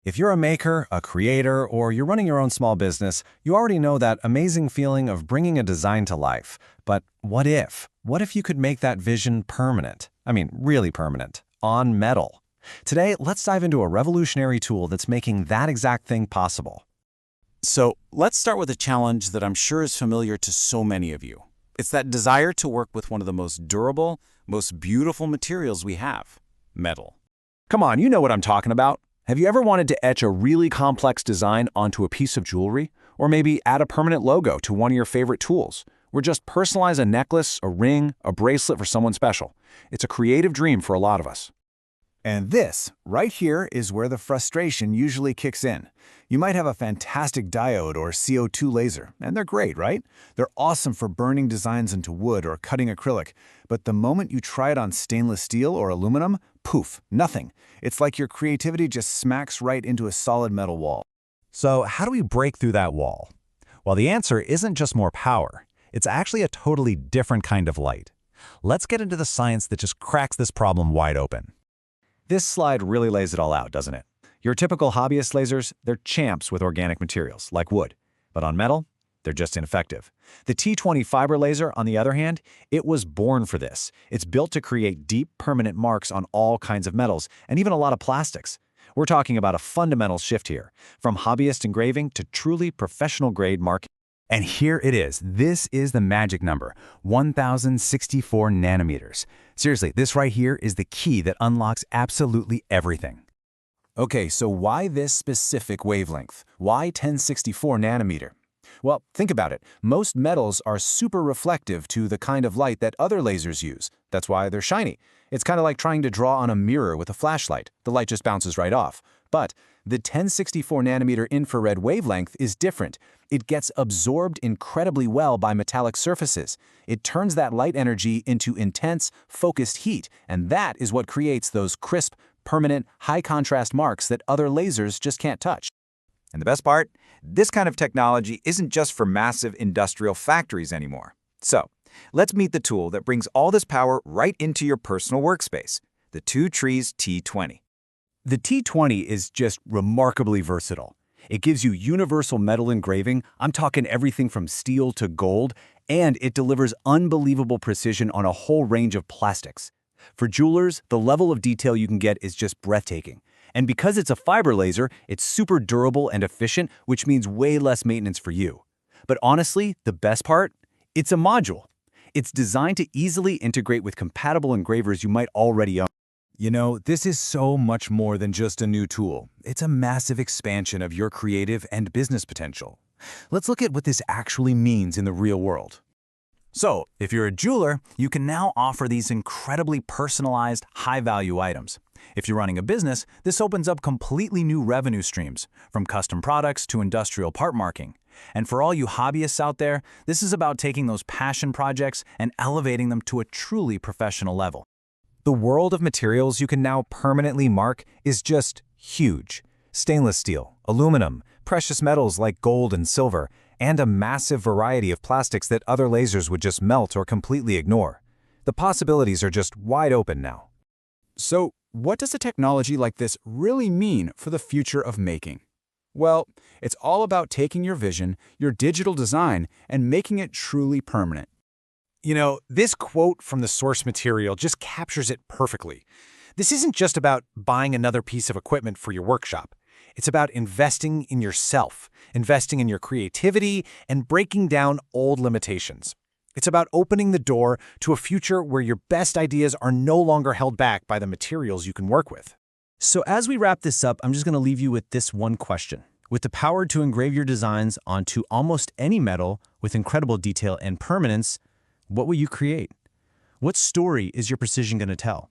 If you're a maker, a creator, or you're running your own small business, you already know that amazing feeling of bringing a design to life. But what if? What if you could make that vision permanent? I mean, really permanent, on metal. Today, let's dive into a revolutionary tool that's making that exact thing possible. So let's start with a challenge that I'm sure is familiar to so many of you. It's that desire to work with one of the most durable, most beautiful materials we have, metal. Come on, you know what I'm talking about. Have you ever wanted to etch a really complex design onto a piece of jewelry? Or maybe add a permanent logo to one of your favorite tools? Or just personalize a necklace, a ring, a bracelet for someone special? It's a creative dream for a lot of us. And this, right here, is where the frustration usually kicks in. You might have a fantastic diode or CO2 laser, and they're great, right? They're awesome for burning designs into wood or cutting acrylic. But the moment you try it on stainless steel or aluminum, poof, nothing. It's like your creativity just smacks right into a solid metal wall. So how do we break through that wall? Well, the answer isn't just more power. It's actually a totally different kind of light. Let's get into the science that just cracks this problem wide open. This slide really lays it all out, doesn't it? Your typical hobbyist lasers, they're champs with organic materials, like wood. But on metal, they're just ineffective. The T20 fiber laser, on the other hand, it was born for this. It's built to create deep, permanent marks on all kinds of metals, and even a lot of plastics. We're talking about a fundamental shift here, from hobbyist engraving to truly professional-grade marking. And here it is. This is the magic number, 1064 nanometers. Seriously, this right here is the key that unlocks absolutely everything. Okay, so why this specific wavelength? Why 1064 nanometer? Well, think about it. Most metals are super reflective to the kind of light that other lasers use. That's why they're shiny. It's kind of like trying to draw on a mirror with a flashlight. The light just bounces right off. But the 1064 nanometer infrared wavelength is different. It gets absorbed incredibly well by metallic surfaces. It turns that light energy into intense, focused heat, and that is what creates those crisp, permanent, high-contrast marks that other lasers just can't touch. And the best part? This kind of technology isn't just for massive industrial factories anymore. So, let's meet the tool that brings all this power right into your personal workspace, the TwoTrees T20. The T20 is just remarkably versatile. It gives you universal metal engraving, I'm talking everything from steel to gold, and it delivers unbelievable precision on a whole range of plastics. For jewelers, the level of detail you can get is just breathtaking. And because it's a fiber laser, it's super durable and efficient, which means way less maintenance for you. But honestly, the best part? It's a module. It's designed to easily integrate with compatible engravers you might already own. You know, this is so much more than just a new tool. It's a massive expansion of your creative and business potential. Let's look at what this actually means in the real world. So, if you're a jeweler, you can now offer these incredibly personalized, high-value items. If you're running a business, this opens up completely new revenue streams, from custom products to industrial part marking. And for all you hobbyists out there, this is about taking those passion projects and elevating them to a truly professional level. The world of materials you can now permanently mark is just huge. Stainless steel, aluminum, precious metals like gold and silver, and a massive variety of plastics that other lasers would just melt or completely ignore. The possibilities are just wide open now. So, what does a technology like this really mean for the future of making? Well, it's all about taking your vision, your digital design, and making it truly permanent. You know, this quote from the source material just captures it perfectly. This isn't just about buying another piece of equipment for your workshop. It's about investing in yourself, investing in your creativity, and breaking down old limitations. It's about opening the door to a future where your best ideas are no longer held back by the materials you can work with. So as we wrap this up, I'm just going to leave you with this one question. With the power to engrave your designs onto almost any metal with incredible detail and permanence, what will you create? What story is your precision going to tell?